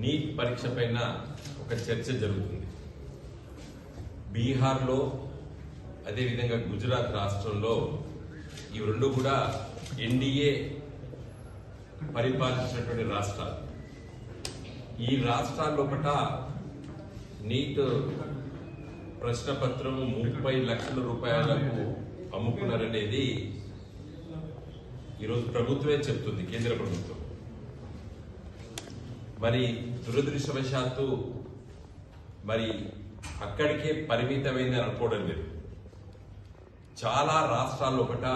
Neat పరీక్ష పైన ఒక చర్చ జరుగుతుంది. బీహార్లో అదేవిధంగా గుజరాత్ రాష్ట్రంలో ఈ రెండు కూడా ఎన్డీఏ పరిపాలించినటువంటి రాష్ట్రాలు. ఈ రాష్ట్రాల్లోపట నీట్ ప్రశ్నపత్రం 30 లక్షల రూపాయలకు అమ్ముకున్నారనేది ఈరోజు ప్రభుత్వమే చెప్తుంది, కేంద్ర ప్రభుత్వం. మరి దురదృష్టవశాత్తు మరి అక్కడికే పరిమితమైంది అనుకోవడం లేదు. చాలా రాష్ట్రాల్లో ఒకట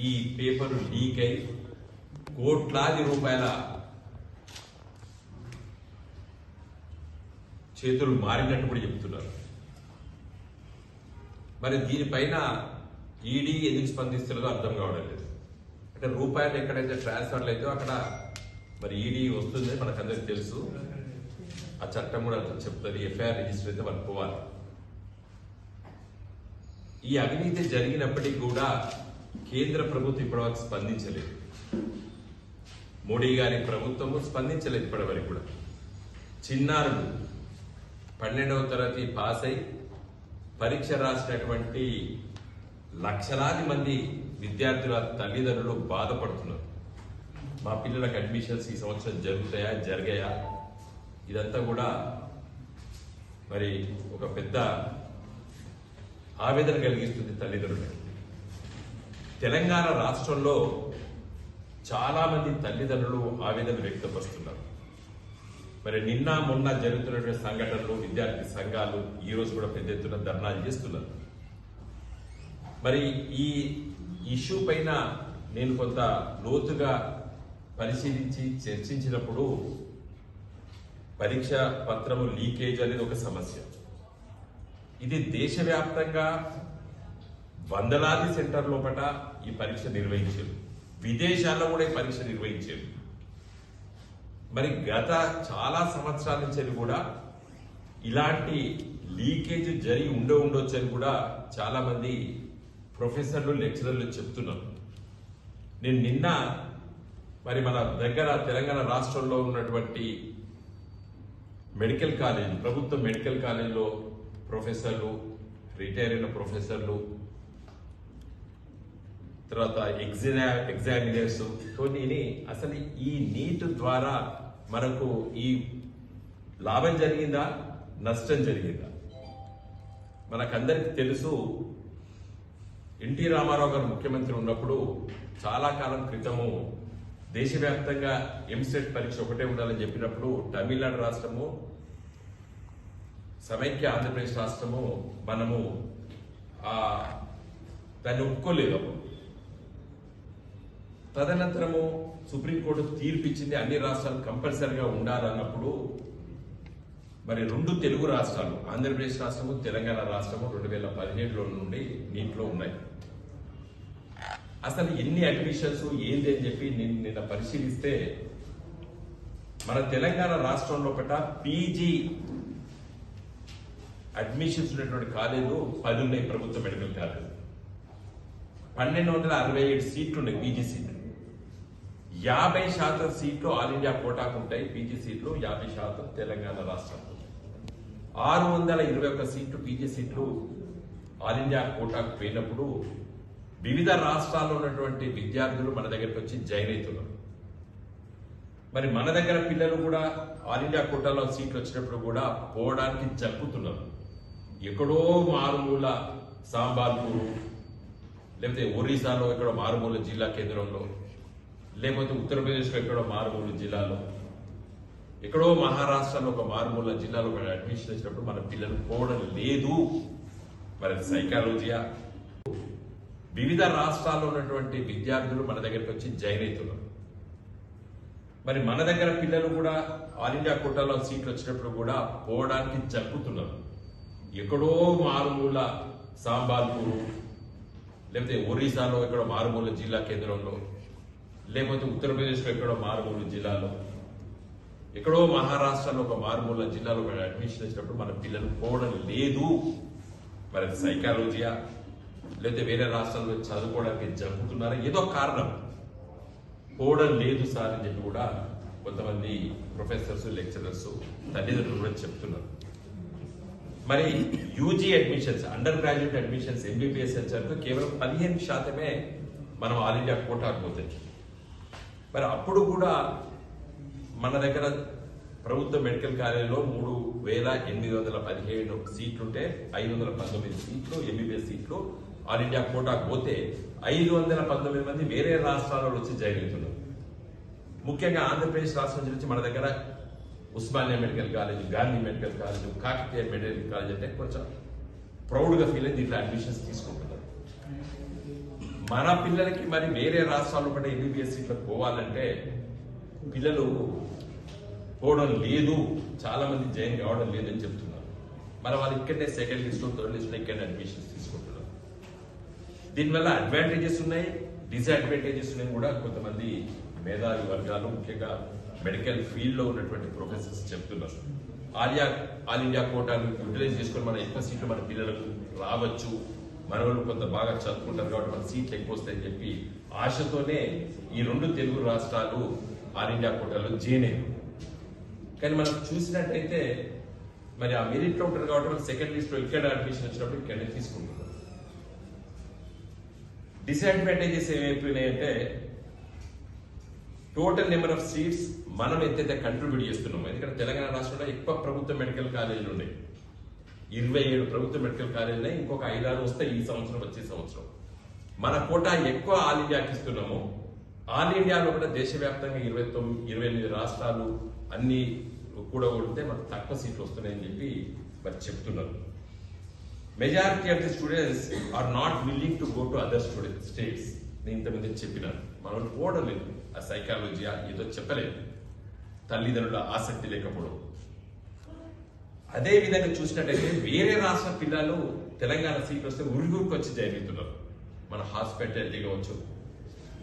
ఈ పేపర్ లీక్ అయి కోట్లాది రూపాయల చేతులు మారినట్టు కూడా చెప్తున్నారు. మరి దీనిపైన ఈడీ ఎందుకు స్పందిస్తున్నదో అర్థం కావడం లేదు. అంటే రూపాయలు ఎక్కడైతే ట్రాన్స్ఫర్లు అయితే అక్కడ మరి ఈడీ వస్తుంది, మనకందరికి తెలుసు. ఆ చట్టం కూడా చెప్తుంది, ఎఫ్ఐఆర్ రిజిస్టర్ అయితే వాళ్ళు పోవాలి. ఈ అవినీతి జరిగినప్పటికీ కూడా కేంద్ర ప్రభుత్వం ఇప్పటివరకు స్పందించలేదు. మోడీ గారి ప్రభుత్వము స్పందించలేదు ఇప్పటివరకు కూడా. చిన్నారులు 12వ తరగతి పాస్ అయి పరీక్ష రాసినటువంటి లక్షలాది మంది విద్యార్థుల తల్లిదండ్రులు బాధపడుతున్నారు. మా పిల్లలకు అడ్మిషన్స్ ఈ సంవత్సరం జరుగుతాయా, జరిగాయా? ఇదంతా కూడా మరి ఒక పెద్ద ఆవేదన కలిగిస్తుంది తల్లిదండ్రులకు. తెలంగాణ రాష్ట్రంలో చాలా మంది తల్లిదండ్రులు ఆవేదన వ్యక్తపరుస్తున్నారు. మరి నిన్న మొన్న జరుగుతున్నటువంటి సంఘటనలు, విద్యార్థి సంఘాలు ఈ రోజు కూడా పెద్ద ఎత్తున ధర్నాలు చేస్తున్నారు. మరి ఈ ఇష్యూ పైన నేను కొంత లోతుగా పరిశీలించి చర్చించినప్పుడు పరీక్ష పత్రము లీకేజ్ అనేది ఒక సమస్య. ఇది దేశవ్యాప్తంగా వందలాది సెంటర్ లోపల ఈ పరీక్ష నిర్వహించారు, విదేశాల్లో కూడా ఈ పరీక్ష నిర్వహించారు. మరి గత చాలా సంవత్సరాల నుంచి కూడా ఇలాంటి లీకేజ్ జరిగి ఉండొచ్చు అని కూడా చాలా మంది ప్రొఫెసర్లు, లెక్చరర్లు చెప్తున్నారు. నేను నిన్న మరి మన దగ్గర తెలంగాణ రాష్ట్రంలో ఉన్నటువంటి మెడికల్ కాలేజ్, ప్రభుత్వ మెడికల్ కాలేజీలో ప్రొఫెసర్లు, రిటైర్ అయిన ప్రొఫెసర్లు, తర్వాత ఎగ్జామినర్స్ కొన్ని అసలు ఈ నీట్ ద్వారా మనకు ఈ లాభం జరిగిందా, నష్టం జరిగిందా? మనకందరికి తెలుసు, ఎన్టీ రామారావు గారు ముఖ్యమంత్రి ఉన్నప్పుడు చాలా కాలం క్రితము దేశవ్యాప్తంగా ఎంసెట్ పరీక్ష ఒకటే ఉండాలని చెప్పినప్పుడు తమిళనాడు రాష్ట్రము, సమైక్య ఆంధ్రప్రదేశ్ రాష్ట్రము మనము దాన్ని ఒప్పుకోలేదు. తదనంతరము సుప్రీంకోర్టు తీర్పిచ్చింది, అన్ని రాష్ట్రాలు కంపల్సరిగా ఉండాలన్నప్పుడు మరి రెండు తెలుగు రాష్ట్రాలు, ఆంధ్రప్రదేశ్ రాష్ట్రము, తెలంగాణ రాష్ట్రము 2017లో నుండి నీటిలో ఉన్నాయి. అసలు ఎన్ని అడ్మిషన్స్ ఏంది అని చెప్పి నేను నిన్న పరిశీలిస్తే మన తెలంగాణ రాష్ట్రంలో ఒకట పీజీ అడ్మిషన్స్ ఉన్నటువంటి కాలేజీలు 10 ఉన్నాయి. ప్రభుత్వ మెడికల్ కాలేజీ 1267 సీట్లు ఉన్నాయి, పీజీ సీట్లు. 50% సీట్లు ఆల్ ఇండియా కోటాకు ఉంటాయి పీజీ సీట్లు, 50% తెలంగాణ రాష్ట్రంలో. 621 సీట్లు పీజీ సీట్లు ఆల్ ఇండియా కోటాకు పోయినప్పుడు వివిధ రాష్ట్రాల్లో ఉన్నటువంటి విద్యార్థులు మన దగ్గరికి వచ్చి జాయిన్ అవుతున్నారు. మరి మన దగ్గర పిల్లలు కూడా ఆల్ ఇండియా కోటాలో సీట్లు వచ్చినప్పుడు కూడా పోవడానికి జరుపుతున్నారు. ఎక్కడో మారుమూల సాంబాల్పూర్, లేకపోతే ఒరిస్సాలో ఎక్కడో మారుమూల జిల్లా కేంద్రంలో, లేకపోతే ఉత్తరప్రదేశ్లో ఎక్కడో మారుమూల జిల్లాలో, ఎక్కడో మహారాష్ట్రలో ఒక మారుమూల జిల్లాలో అడ్మిషన్ వచ్చినప్పుడు మన పిల్లలు పోవడం లేదు. మరి సైకాలజీయా? వివిధ రాష్ట్రాల్లో ఉన్నటువంటి విద్యార్థులు మన దగ్గరికి వచ్చి జాయిన్ అవుతున్నారు. మరి మన దగ్గర పిల్లలు కూడా ఆల్ ఇండియా కోటాలో సీట్లు వచ్చినప్పుడు కూడా పోవడానికి జరుపుతున్నారు. ఎక్కడో మారుమూల సాంబాల్పూర్, లేకపోతే ఒరిస్సాలో ఎక్కడో మారుమూల జిల్లా కేంద్రంలో, లేకపోతే ఉత్తరప్రదేశ్లో ఎక్కడో మారుమూల జిల్లాలో, ఎక్కడో మహారాష్ట్రలో ఒక మారుమూల జిల్లాలో అడ్మిషన్ వచ్చినప్పుడు మన పిల్లలు పోవడం లేదు. మరి సైకాలజీయా, లేకపోతే వేరే రాష్ట్రాల్లో చదువుకోవడానికి జరుపుతున్నారా? ఏదో కారణం పోవడం లేదు సార్ అని చెప్పి కూడా కొంతమంది ప్రొఫెసర్స్ లెక్చరర్స్ తల్లిదండ్రులు కూడా చెప్తున్నారు. మరి UG admissions, under graduate admissions MBBS వచ్చాక కేవలం 15% మనం ఆల్ ఇండియా కోటాకు పోతాయి. మరి అప్పుడు కూడా మన దగ్గర ప్రభుత్వ మెడికల్ కాలేజీలో 3,817 సీట్లుంటే 519 సీట్లు ఎంబీబీఎస్ సీట్లు ఆల్ ఇండియా కోటాకు పోతే 519 మంది వేరే రాష్ట్రాలలో వచ్చి జాయిన్ అవుతున్నారు. ముఖ్యంగా ఆంధ్రప్రదేశ్ రాష్ట్రం నుంచి మన దగ్గర Osmania medical college, Gandhi medical college, Kakatiya medical college అంటే కొంచెం ప్రౌడ్గా ఫీల్ అయింది దీంట్లో అడ్మిషన్స్ తీసుకుంటున్నారు. మన పిల్లలకి మరి వేరే రాష్ట్రాల్లో పడే ఎంబీబీఎస్ సీట్లకు పోవాలంటే పిల్లలు పోవడం లేదు, చాలా మంది జాయిన్ కావడం లేదని చెప్తున్నారు. మరి వాళ్ళు ఇక్కడనే సెకండ్ లిస్ట్లో థర్డ్ లిస్ట్లో ఇక్కడనే అడ్మిషన్స్ తీసుకుంటున్నారు. దీనివల్ల అడ్వాంటేజెస్ ఉన్నాయి, డిసడ్వాంటేజెస్ ఉన్నాయి కూడా కొంతమంది మేధావి వర్గాలు ముఖ్యంగా మెడికల్ ఫీల్డ్లో ఉన్నటువంటి ప్రొఫెసర్స్ చెప్తున్నారు. ఆల్ ఇండియా కోటాను యూటిలైజ్ చేసుకొని మన ఎక్కువ సీట్లు మన పిల్లలకు రావచ్చు, మన వాళ్ళు కొంత బాగా చదువుకుంటారు కాబట్టి మన సీట్లు ఎక్కువ వస్తాయని చెప్పి ఆశతోనే ఈ 2 తెలుగు రాష్ట్రాలు ఆల్ ఇండియా కోటాలో జాయిన్ అయ్యారు. కానీ మనం చూసినట్టయితే మరి ఆ మెరిట్లో ఉంటారు కాబట్టి మన సెకండ్ లిస్ట్లో ఇక్కడ అడ్మిషన్ వచ్చినప్పుడు ఇక్కడనే తీసుకుంటున్నారు. డిసడ్వాంటేజెస్ ఏమైపోయినాయంటే టోటల్ నెంబర్ ఆఫ్ సీట్స్ మనం ఎంతైతే కంట్రిబ్యూట్ చేస్తున్నామో, ఎందుకంటే తెలంగాణ రాష్ట్రంలో ఎక్కువ ప్రభుత్వ మెడికల్ కాలేజీలు ఉన్నాయి, 27 ప్రభుత్వ మెడికల్ కాలేజీలు, ఇంకొక 5-6 వస్తాయి ఈ సంవత్సరం వచ్చే సంవత్సరం. మన కోటా ఎక్కువ ఆల్ ఇండియాకి ఇస్తున్నాము. ఆల్ ఇండియాలో కూడా దేశవ్యాప్తంగా 28 రాష్ట్రాలు అన్ని కూడా కొడితే మనకు తక్కువ సీట్లు వస్తున్నాయని చెప్పి మరి చెప్తున్నారు. Majority of the students are not willing to go to other states. నేను ఇంతమంది చెప్పినాను, మనం పోవడం లేదు, ఆ సైకాలజీ ఏదో చెప్పలేదు, తల్లిదండ్రుల ఆసక్తి లేకపోవడం. అదే విధంగా చూసినట్టయితే వేరే రాష్ట్ర పిల్లలు తెలంగాణ సీట్లు వస్తే ఉరుగురికి వచ్చి జాయిన్ అవుతున్నారు. మన హాస్పిటాలిటీ కావచ్చు,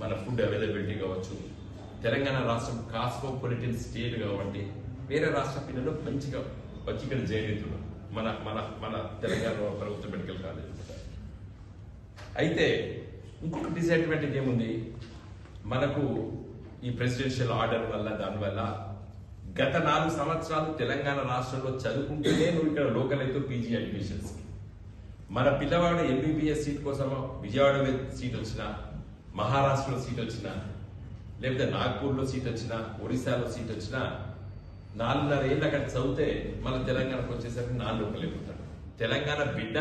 మన ఫుడ్ అవైలబిలిటీ కావచ్చు, తెలంగాణ రాష్ట్రం కాస్మోపాలిటన్ స్టేట్ కాబట్టి వేరే రాష్ట్ర పిల్లలు మంచిగా వచ్చి ఇక్కడ జాయిన్ అవుతున్నారు మన మన మన తెలంగాణ ప్రభుత్వ మెడికల్ కాలేజ్. అయితే ఇంకొక డిసడ్వాంటేజ్ ఏముంది, మనకు ఈ ప్రెసిడెన్షియల్ ఆర్డర్ వల్ల దానివల్ల గత 4 సంవత్సరాలు తెలంగాణ రాష్ట్రంలో చదువుకుంటూనే నువ్వు ఇక్కడ లోకల్ అయితే పీజీ అడ్మిషన్స్, మన పిల్లవాడు ఎంబీబీఎస్ సీట్ కోసం విజయవాడలో సీట్ వచ్చినా, మహారాష్ట్రలో సీట్ వచ్చినా, లేకపోతే నాగ్పూర్లో సీట్ వచ్చినా, ఒరిస్సాలో సీట్ వచ్చినా 4.5 ఏళ్ళు అక్కడ చదివితే మన తెలంగాణకు వచ్చేసరికి 4 లోకల్ అయిపోతాడు. తెలంగాణ బిడ్డ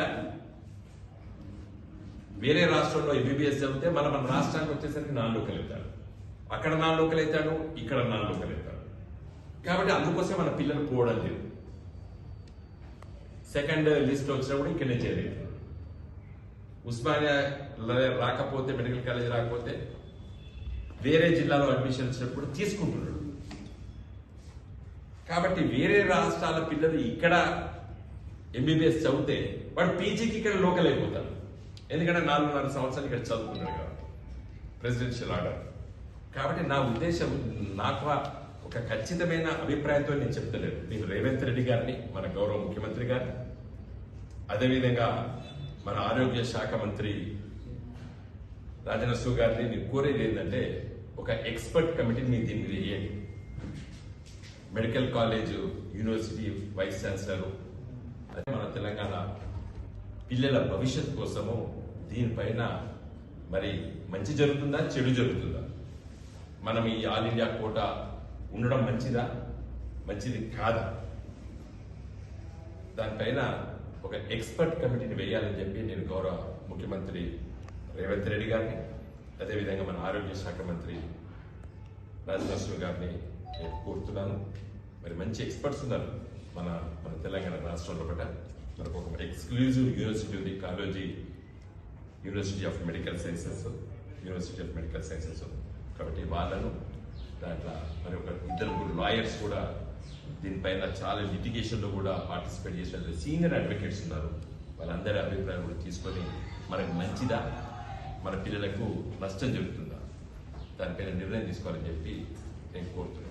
వేరే రాష్ట్రంలో ఎంబీబీఎస్ చదివితే మన రాష్ట్రానికి వచ్చేసరికి 4 లోకల్ అవుతాడు. అక్కడ 4 లోకల్ అవుతాడు, ఇక్కడ 4 లోకల్ అవుతాడు. కాబట్టి అందుకోసం మన పిల్లలు పోవడం లేదు. సెకండ్ లిస్ట్ వచ్చినప్పుడు ఇక్కడనే చేరేది. ఉస్మానియా రాకపోతే, మెడికల్ కాలేజ్ రాకపోతే వేరే జిల్లాలో అడ్మిషన్ వచ్చినప్పుడు తీసుకుంటున్నాడు. కాబట్టి వేరే రాష్ట్రాల పిల్లలు ఇక్కడ ఎంబీబీఎస్ చదివితే వాడు పీజీకి ఇక్కడ లోకల్ అయిపోతాడు. ఎందుకంటే 4.5 సంవత్సరాలు ఇక్కడ చదువుకున్నాడు కాబట్టి ప్రెసిడెన్షియల్ ఆర్డర్. కాబట్టి నా ఉద్దేశం, నాకు ఒక ఖచ్చితమైన అభిప్రాయంతో నేను చెప్తలేదు. నేను రేవంత్ రెడ్డి గారిని, మన గౌరవ ముఖ్యమంత్రి గారిని, అదేవిధంగా మన ఆరోగ్య శాఖ మంత్రి రాజనరసింహ గారిని నేను కోరేది ఏంటంటే ఒక ఎక్స్పర్ట్ కమిటీని మీరు దీని మీద వేయండి. Medical college, university vice chancellor, అదే మన తెలంగాణ పిల్లల భవిష్యత్ కోసము దీనిపైన మరి మంచి జరుగుతుందా, చెడు జరుగుతుందా, మనం ఈ ఆల్ ఇండియా కోటా ఉండడం మంచిదా, మంచిది కాదా, దానిపైన ఒక ఎక్స్పర్ట్ కమిటీని వేయాలని చెప్పి నేను గౌరవ ముఖ్యమంత్రి రేవంత్ రెడ్డి గారిని, అదేవిధంగా మన ఆరోగ్య శాఖ మంత్రి రాజనరసింహ గారిని నేను కోరుతున్నాను. మరి మంచి ఎక్స్పర్ట్స్ ఉన్నారు మన మన తెలంగాణ రాష్ట్రంలో కూడా. మనకు ఒక ఎక్స్క్లూజివ్ యూనివర్సిటీ ఉంది, Kaloji university of medical sciences, university of medical sciences. కాబట్టి వాళ్ళను దాంట్లో మరి ఒక 2-3 లాయర్స్ కూడా దీనిపైన చాలా లిటిగేషన్లో కూడా పార్టిసిపేట్ చేసిన సీనియర్ అడ్వకేట్స్ ఉన్నారు. వాళ్ళందరి అభిప్రాయం కూడా తీసుకొని మనకు మంచిదా, మన పిల్లలకు నష్టం జరుగుతుందా, దానిపైన నిర్ణయం తీసుకోవాలని చెప్పి నేను కోరుతున్నాను.